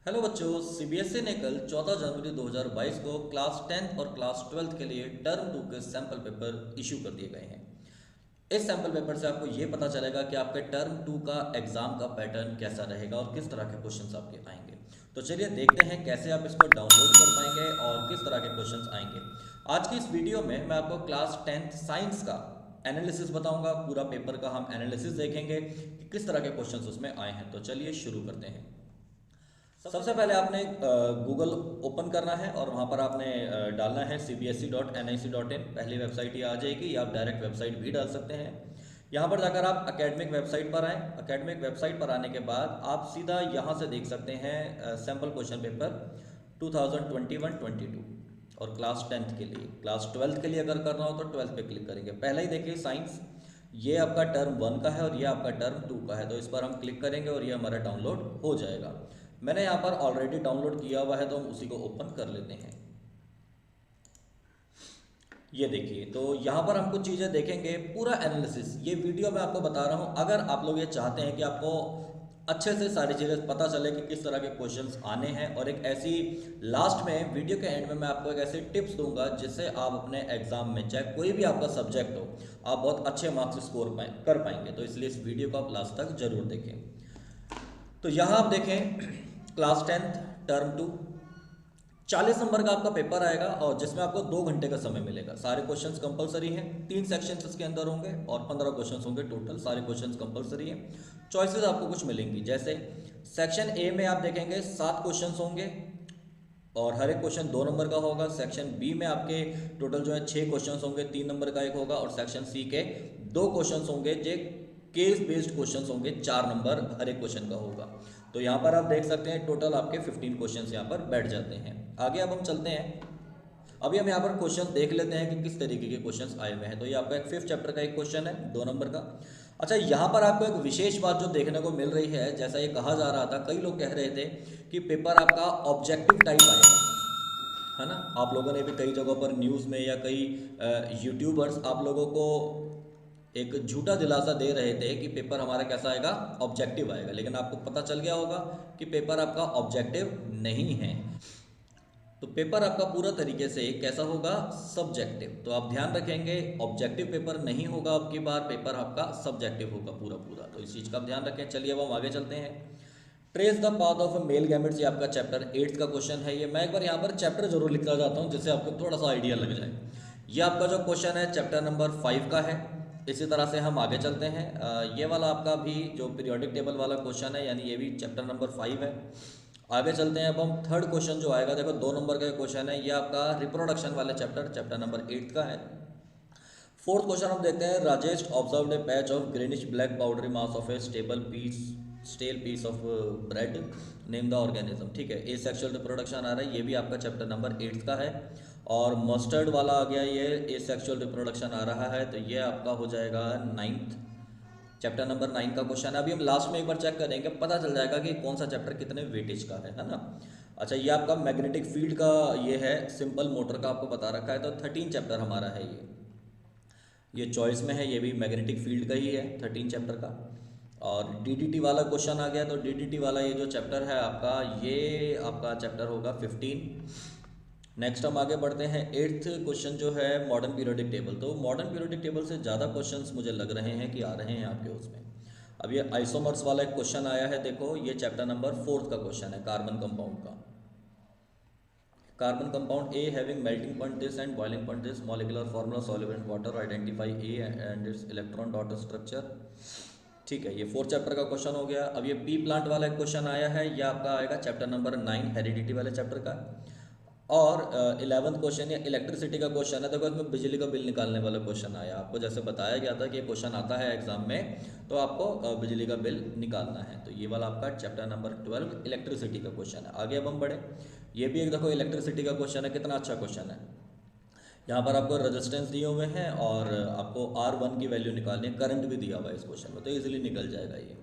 Hello बच्चों, CBSE ने कल 14 जनवरी 2022 को क्लास 10th और क्लास 12th के लिए टर्म 2 के सैम्पल पेपर इशू कर दिए गए हैं। इस सैम्पल पेपर से आपको ये पता चलेगा कि आपके टर्म 2 का एग्जाम का पैटर्न कैसा रहेगा और किस तरह के क्वेश्चंस आपके आएंगे। तो चलिए देखते हैं कैसे आप इसको डाउनलोड कर पाएंगे और किस तरह के क्वेश्चंस आएंगे। आज की इस वीडियो में मैं आपको क्लास 10th साइंस का एनालिसिस बताऊंगा। पूरा पेपर का हम एनालिसिस देखेंगे कि किस तरह के क्वेश्चंस उसमें आए हैं। तो चलिए शुरू करते हैं। सबसे पहले आपने गूगल ओपन करना है और वहाँ पर आपने डालना है cbse.nic.in। पहली वेबसाइट ये आ जाएगी, या आप डायरेक्ट वेबसाइट भी डाल सकते हैं। यहाँ पर जाकर आप एकेडमिक वेबसाइट पर आएँ। एकेडमिक वेबसाइट पर आने के बाद आप सीधा यहाँ से देख सकते हैं सैम्पल क्वेश्चन पेपर 2021-22 और क्लास 10th के लिए। क्लास 12th के लिए अगर करना हो तो 12th पे क्लिक करेंगे। पहले ही देखिए साइंस, ये आपका टर्म 1 का है और ये आपका टर्म 2 का है। तो इस पर हम क्लिक करेंगे और ये हमारा डाउनलोड हो जाएगा। मैंने यहाँ पर ऑलरेडी डाउनलोड किया हुआ है तो हम उसी को ओपन कर लेते हैं। ये देखिए, तो यहाँ पर हम कुछ चीज़ें देखेंगे, पूरा एनालिसिस ये वीडियो में आपको बता रहा हूँ। अगर आप लोग ये चाहते हैं कि आपको अच्छे से सारी चीज़ें पता चले कि किस तरह के क्वेश्चंस आने हैं, और एक ऐसी लास्ट में वीडियो के एंड में मैं आपको एक ऐसी टिप्स दूंगा जिससे आप अपने एग्जाम में, चाहे कोई भी आपका सब्जेक्ट हो, आप बहुत अच्छे मार्क्स स्कोर कर पाएंगे। तो इसलिए इस वीडियो को आप लास्ट तक जरूर देखें। तो यहाँ आप देखें क्लास 10th टर्म 2 40 नंबर का आपका पेपर आएगा और जिसमें आपको 2 घंटे का समय मिलेगा। सारे क्वेश्चंस कंपलसरी हैं, 3 सेक्शंस इसके अंदर होंगे और 15 क्वेश्चंस होंगे टोटल। सारे क्वेश्चंस कंपलसरी हैं। चॉइसेस आपको कुछ मिलेंगी, जैसे सेक्शन ए में आप देखेंगे 7 क्वेश्चंस होंगे और हर एक क्वेश्चन 2 नंबर का होगा। सेक्शन बी में आपके टोटल जो है 6 क्वेश्चंस होंगे, 3 नंबर का एक होगा। और सेक्शन सी के 2 क्वेश्चंस होंगे जो केस बेस्ड क्वेश्चंस होंगे, 4 नंबर हर एक क्वेश्चन का होगा। तो यहाँ पर आप देख सकते हैं टोटल आपके 15 क्वेश्चंस यहाँ पर बैठ जाते हैं। आगे अब हम चलते हैं। अभी हम यहाँ पर क्वेश्चंस देख लेते हैं कि किस तरीके के क्वेश्चंस आए हुए हैं। तो ये आपका एक 5th चैप्टर का एक क्वेश्चन है, 2 नंबर का। अच्छा, यहाँ पर आपको एक विशेष बात जो देखने को मिल रही है, जैसा ये कहा जा रहा था, कई लोग कह रहे थे कि पेपर आपका ऑब्जेक्टिव टाइप आएगा, है ना। आप लोगों ने भी कई जगहों पर न्यूज़ में या कई यूट्यूबर्स आप लोगों को एक झूठा दिलासा दे रहे थे कि पेपर हमारा कैसा आएगा, ऑब्जेक्टिव आएगा। लेकिन आपको पता चल गया होगा कि पेपर आपका ऑब्जेक्टिव नहीं है। तो पेपर आपका पूरा तरीके से कैसा होगा, सब्जेक्टिव। तो आप ध्यान रखेंगे, ऑब्जेक्टिव पेपर नहीं होगा आपकी बार, पेपर आपका सब्जेक्टिव होगा पूरा पूरा। तो इस चीज़ का आप ध्यान रखें। चलिए अब हम आगे चलते हैं। Trace the path of male gametes, ये आपका चैप्टर 8 का क्वेश्चन है। ये मैं एक बार यहाँ पर चैप्टर जरूर लिखना चाहता हूँ जिससे आपको थोड़ा सा आइडिया लग जाए। ये आपका जो क्वेश्चन है चैप्टर नंबर 5 का है। इसी तरह से हम आगे चलते हैं। ये वाला आपका भी जो पीरियोडिक टेबल वाला क्वेश्चन है, यानी ये भी चैप्टर नंबर 5 है। आगे चलते हैं। अब हम थर्ड क्वेश्चन जो आएगा, देखो 2 नंबर का क्वेश्चन है, ये आपका रिप्रोडक्शन वाले चैप्टर नंबर 8 का है। फोर्थ क्वेश्चन हम देखते हैं। Rajesh observed a patch of greenish black powdery mass of a stale piece of bread, name the organism. ठीक है, ए सेक्सुअल रिप्रोडक्शन आ रहा है, ये भी आपका चैप्टर नंबर 8 का है। और मस्टर्ड वाला आ गया, ये ए सेक्सुअल रिप्रोडक्शन आ रहा है, तो ये आपका हो जाएगा 9th चैप्टर नंबर 9 का क्वेश्चन है। अभी हम लास्ट में एक बार चेक करेंगे, पता चल जाएगा कि कौन सा चैप्टर कितने वेटेज का है ना। अच्छा, ये आपका मैग्नेटिक फील्ड का ये है, सिंपल मोटर का आपको बता रखा है। तो 13 चैप्टर हमारा है ये चॉइस में है, ये भी मैग्नेटिक फील्ड का ही है 13 चैप्टर का। और डीडीटी वाला क्वेश्चन आ गया, तो डीडीटी वाला ये जो चैप्टर है आपका, ये आपका चैप्टर होगा 15। नेक्स्ट हम आगे बढ़ते हैं। 8th क्वेश्चन जो है मॉडर्न पीरियोडिक टेबल। तो मॉडर्न पीरियोडिक टेबल से ज़्यादा क्वेश्चंस मुझे लग रहे हैं कि आ रहे हैं आपके उसमें। अब ये आइसोमर्स वाला एक क्वेश्चन आया है, देखो ये चैप्टर नंबर 4 का क्वेश्चन है, कार्बन कंपाउंड का। Carbon compound A having melting point this and boiling point this, molecular formula solvent in water, identify A and it's electron dot structure. ठीक है, ये 4th चैप्टर का क्वेश्चन हो गया। अब ये पी प्लांट वाला एक क्वेश्चन आया है, ये आपका आएगा चैप्टर नंबर 9 हेरिडिटी वाले चैप्टर का। और 11th क्वेश्चन या इलेक्ट्रिसिटी का क्वेश्चन है, देखो इसमें बिजली का बिल निकालने वाला क्वेश्चन आया। आपको जैसे बताया गया था कि ये क्वेश्चन आता है एग्जाम में, तो आपको बिजली का बिल निकालना है। तो ये वाला आपका चैप्टर नंबर 12 इलेक्ट्रिसिटी का क्वेश्चन है। आगे अब हम बढ़े। ये भी एक देखो इलेक्ट्रिसिटी का क्वेश्चन है, कितना अच्छा क्वेश्चन है। यहाँ पर आपको रेजिस्टेंस दिए हुए हैं और आपको R1 की वैल्यू निकालनी है, करंट भी दिया हुआ है इस क्वेश्चन में, तो ईजिली निकल जाएगा ये।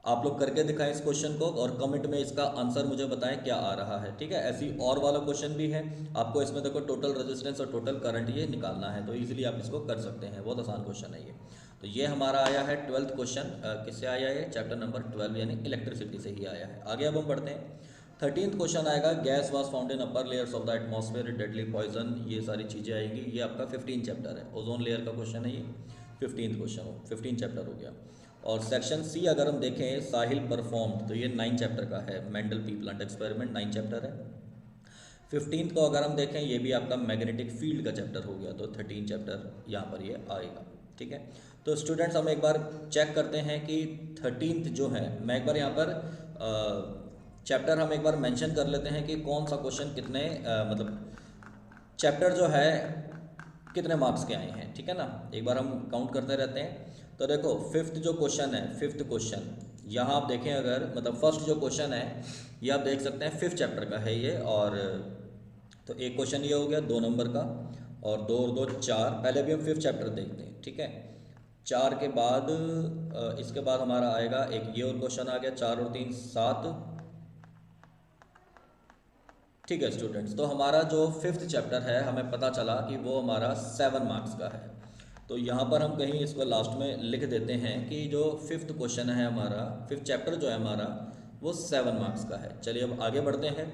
आप लोग करके दिखाएं इस क्वेश्चन को और कमेंट में इसका आंसर मुझे बताएं क्या आ रहा है। ठीक है, ऐसी और वाला क्वेश्चन भी है, आपको इसमें देखो टोटल रेजिस्टेंस और टोटल करंट ये निकालना है, तो इजीली आप इसको कर सकते हैं, बहुत आसान क्वेश्चन है ये। तो ये हमारा आया है 12th क्वेश्चन। किससे आया है? चैप्टर नंबर 12 यानी इलेक्ट्रिसिटी से ही आया है। आगे अब हम बढ़ते हैं। 13th क्वेश्चन आएगा, gas was found in upper layers of the atmosphere, deadly poison. ये सारी चीज़ें आएंगी। ये आपका 15 चैप्टर है, ओजोन लेयर का क्वेश्चन है ये। 15th क्वेश्चन हो, 15 चैप्टर हो गया। और सेक्शन सी अगर हम देखें, साहिल परफॉर्म्ड, तो ये 9 चैप्टर का है। Mendel P plant experiment 9 chapter है। 15th को अगर हम देखें, ये भी आपका मैग्नेटिक फील्ड का चैप्टर हो गया, तो 13 चैप्टर यहाँ पर ये आएगा। ठीक है, तो स्टूडेंट्स हम एक बार चेक करते हैं कि 13th जो है, मैं एक बार यहाँ पर चैप्टर हम एक बार मेंशन कर लेते हैं कि कौन सा क्वेश्चन कितने मतलब चैप्टर जो है कितने मार्क्स के आए हैं। ठीक है ना, एक बार हम काउंट करते रहते हैं। तो देखो 5th जो क्वेश्चन है, 5th क्वेश्चन यहाँ आप देखें, अगर मतलब फर्स्ट जो क्वेश्चन है ये आप देख सकते हैं 5th चैप्टर का है ये। और तो एक क्वेश्चन ये हो गया 2 नंबर का, और 2 और 2 4। पहले भी हम 5th चैप्टर देखते हैं। ठीक है, 4 के बाद इसके बाद हमारा आएगा एक ये और क्वेश्चन आ गया, 4 और 3 7। ठीक है स्टूडेंट्स, तो हमारा जो 5th चैप्टर है हमें पता चला कि वो हमारा 7 मार्क्स का है। तो यहाँ पर हम कहीं इसको लास्ट में लिख देते हैं कि जो 5th क्वेश्चन है हमारा, 5th चैप्टर जो है हमारा वो 7 मार्क्स का है। चलिए अब आगे बढ़ते हैं।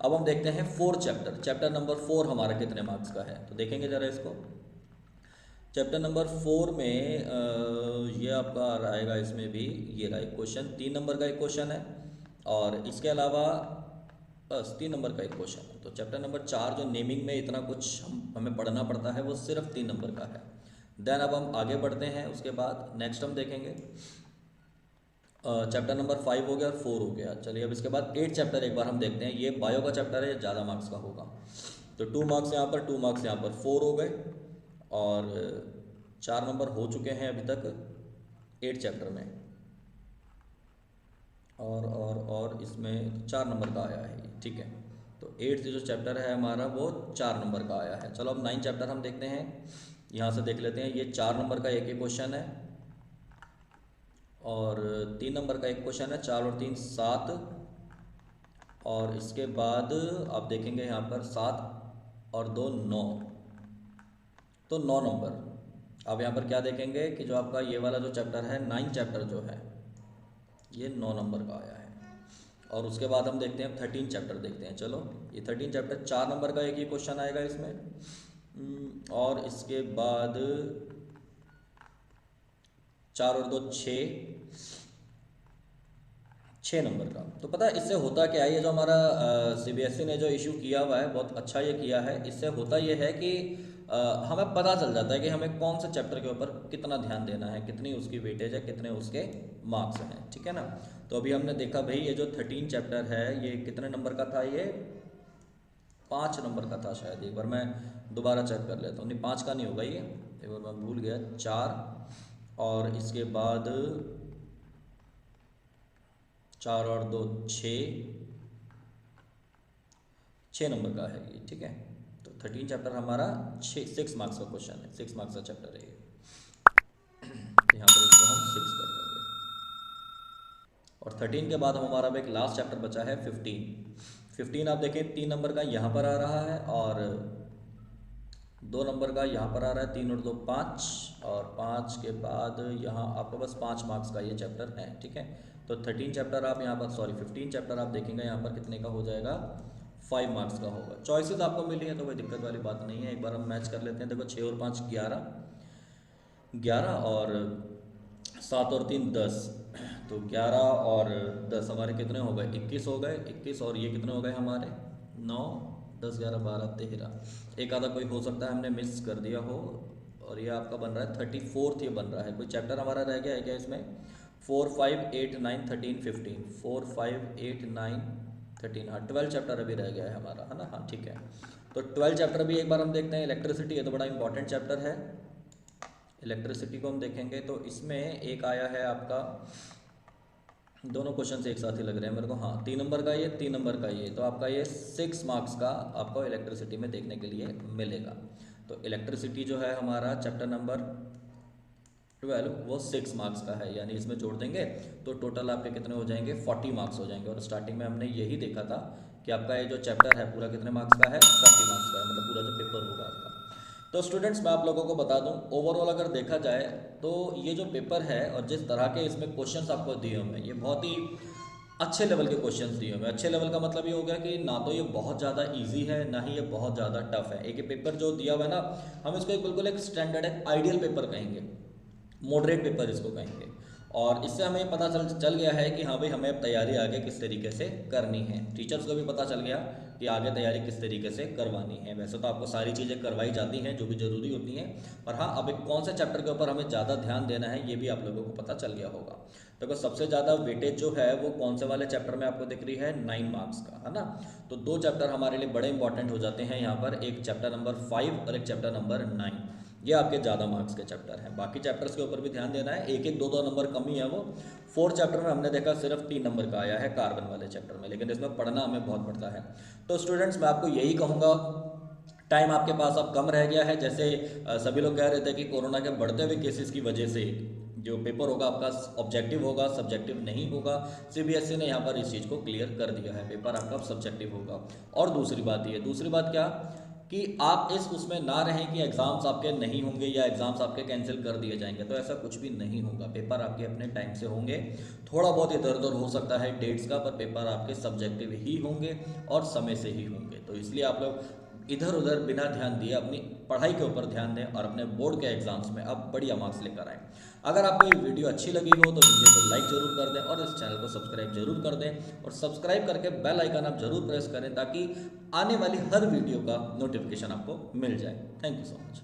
अब हम देखते हैं 4th चैप्टर, चैप्टर नंबर 4 हमारा कितने मार्क्स का है। तो देखेंगे ज़रा इसको। चैप्टर नंबर 4 में ये आपका आएगा, इसमें भी ये रहा एक क्वेश्चन, 3 नंबर का एक क्वेश्चन है, और इसके अलावा बस 3 नंबर का एक क्वेश्चन है। तो चैप्टर नंबर 4 जो नेमिंग में इतना कुछ हमें पढ़ना पड़ता है, वो सिर्फ 3 नंबर का है। देन अब हम आगे बढ़ते हैं। उसके बाद नेक्स्ट हम देखेंगे चैप्टर नंबर 5 हो गया और 4 हो गया। चलिए अब इसके बाद 8 चैप्टर एक बार हम देखते हैं। ये बायो का चैप्टर है, ज़्यादा मार्क्स का होगा। तो 2 मार्क्स यहाँ पर, 2 मार्क्स यहाँ पर, 4 हो गए, और 4 नंबर हो चुके हैं अभी तक 8 चैप्टर में। और इसमें 4 नंबर का आया है ये। ठीक है, तो 8th जो चैप्टर है हमारा वो 4 नंबर का आया है। चलो अब 9 चैप्टर हम देखते हैं। यहाँ से देख लेते हैं। ये 4 नंबर का एक क्वेश्चन है, और 3 नंबर का एक क्वेश्चन है, 4 और 3 7। और इसके बाद आप देखेंगे यहाँ पर 7 और 2 9, तो 9 नंबर। अब यहाँ पर क्या देखेंगे कि जो आपका ये वाला जो चैप्टर है, 9 चैप्टर जो है ये 9 नंबर का आया है। और उसके बाद हम देखते हैं 13 चैप्टर देखते हैं। चलो ये 13 चैप्टर 4 नंबर का एक ही क्वेश्चन आएगा इसमें, और इसके बाद 4 और 2 6 नंबर का। तो पता है इससे होता क्या है, ये जो हमारा CBSE ने जो इशू किया हुआ है, बहुत अच्छा ये किया है। इससे होता ये है कि हमें पता चल जाता है कि हमें कौन से चैप्टर के ऊपर कितना ध्यान देना है, कितनी उसकी वेटेज है, कितने उसके मार्क्स हैं। ठीक है ना, तो अभी हमने देखा भाई ये जो 13 चैप्टर है ये कितने नंबर का था, ये 5 नंबर का था शायद। एक बार मैं दोबारा चेक कर लेता हूँ। नहीं 5 का नहीं होगा ये, एक बार मैं भूल गया। 4 और इसके बाद 4 और 2 6 नंबर का है ये। ठीक है, तो 13 चैप्टर हमारा 6 मार्क्स का क्वेश्चन है, 6 मार्क्स का चैप्टर है ये। यहाँ पर इसको हम 6 कर देंगे। और 13 के बाद हमारा एक लास्ट चैप्टर बचा है 15 आप देखें 3 नंबर का यहाँ पर आ रहा है, और 2 नंबर का यहाँ पर आ रहा है, 3 और 2 5, और 5 के बाद यहाँ आपका बस 5 मार्क्स का ये चैप्टर है। ठीक है, तो 13 चैप्टर आप यहाँ पर 15 चैप्टर आप देखेंगे यहाँ पर कितने का हो जाएगा, 5 मार्क्स का होगा। चॉइसेस आपको मिली है तो कोई दिक्कत वाली बात नहीं है। एक बार हम मैच कर लेते हैं। देखो 6 और 5 11 और 7 और 3 10, तो 11 और 10 हमारे कितने हो गए, 21 हो गए। 21 और ये कितने हो गए हमारे 9 10 11 12 13। एक आधा कोई हो सकता है हमने मिस कर दिया हो, और ये आपका बन रहा है 34th ये बन रहा है। कोई चैप्टर हमारा रह गया है क्या इसमें, 4 5 8 9 13 15, 4 5 8 9 13, हाँ 12 चैप्टर अभी रह गया है हमारा, है ना। हाँ ठीक है, तो 12 चैप्टर भी एक बार हम देखते हैं। इलेक्ट्रिसिटी है तो बड़ा इंपॉर्टेंट चैप्टर है। इलेक्ट्रिसिटी को हम देखेंगे तो इसमें एक आया है आपका, दोनों क्वेश्चन एक साथ ही लग रहे हैं मेरे को। हाँ 3 नंबर का ये, 3 नंबर का ये, तो आपका ये 6 मार्क्स का आपको इलेक्ट्रिसिटी में देखने के लिए मिलेगा। तो इलेक्ट्रिसिटी जो है हमारा चैप्टर नंबर 12 वो 6 मार्क्स का है, यानी इसमें जोड़ देंगे तो टोटल आपके कितने हो जाएंगे, 40 मार्क्स हो जाएंगे। और स्टार्टिंग में हमने यही देखा था कि आपका ये जो चैप्टर है पूरा कितने मार्क्स का है, 40 मार्क्स का है, मतलब पूरा जो पेपर होगा आपका। तो स्टूडेंट्स मैं आप लोगों को बता दूं, ओवरऑल अगर देखा जाए तो ये जो पेपर है और जिस तरह के इसमें क्वेश्चंस आपको दिए हुए हैं, ये बहुत ही अच्छे लेवल के क्वेश्चंस दिए हुए हैं। अच्छे लेवल का मतलब ये हो गया कि ना तो ये बहुत ज़्यादा इजी है, ना ही ये बहुत ज़्यादा टफ है। एक ये पेपर जो दिया हुआ है ना, हम इसको एक बिल्कुल एक स्टैंडर्ड एक आइडियल पेपर कहेंगे, मॉडरेट पेपर इसको कहेंगे। और इससे हमें पता चल गया है कि हाँ भाई, हमें अब तैयारी आगे किस तरीके से करनी है। टीचर्स को भी पता चल गया कि आगे तैयारी किस तरीके से करवानी है। वैसे तो आपको सारी चीज़ें करवाई जाती हैं जो भी ज़रूरी होती हैं, पर हाँ, अब एक कौन से चैप्टर के ऊपर हमें ज़्यादा ध्यान देना है ये भी आप लोगों को पता चल गया होगा। देखो, सबसे ज़्यादा वेटेज जो है वो कौन से वाले चैप्टर में आपको दिख रही है, 9 मार्क्स का, है ना। तो 2 चैप्टर हमारे लिए बड़े इंपॉर्टेंट हो जाते हैं यहाँ पर, एक चैप्टर नंबर 5 और एक चैप्टर नंबर 9। ये आपके ज़्यादा मार्क्स के चैप्टर हैं। बाकी चैप्टर्स के ऊपर भी ध्यान देना है, एक एक दो दो नंबर कम ही है वो। 4 चैप्टर में हमने देखा सिर्फ 3 नंबर का आया है कार्बन वाले चैप्टर में, लेकिन इसमें पढ़ना हमें बहुत पड़ता है। तो स्टूडेंट्स मैं आपको यही कहूँगा, टाइम आपके पास अब कम रह गया है। जैसे सभी लोग कह रहे थे कि कोरोना के बढ़ते हुए केसेस की वजह से जो पेपर होगा आपका ऑब्जेक्टिव होगा, सब्जेक्टिव नहीं होगा। सीबीएसई ने यहाँ पर इस चीज़ को क्लियर कर दिया है, पेपर आपका सब्जेक्टिव होगा। और दूसरी बात क्या कि आप इस उसमें ना रहें कि एग्ज़ाम्स आपके नहीं होंगे या एग्ज़ाम्स आपके कैंसिल कर दिए जाएंगे, तो ऐसा कुछ भी नहीं होगा। पेपर आपके अपने टाइम से होंगे। थोड़ा बहुत इधर उधर हो सकता है डेट्स का, पर पेपर आपके सब्जेक्टिव ही होंगे और समय से ही होंगे। तो इसलिए आप लोग इधर उधर बिना ध्यान दिए अपनी पढ़ाई के ऊपर ध्यान दें और अपने बोर्ड के एग्जाम्स में अब बढ़िया मार्क्स लेकर आएँ। अगर आपको ये वीडियो अच्छी लगी हो तो वीडियो को लाइक ज़रूर कर दें और इस चैनल को सब्सक्राइब जरूर कर दें, और सब्सक्राइब करके बेल आइकन आप जरूर प्रेस करें ताकि आने वाली हर वीडियो का नोटिफिकेशन आपको मिल जाए। Thank you so much.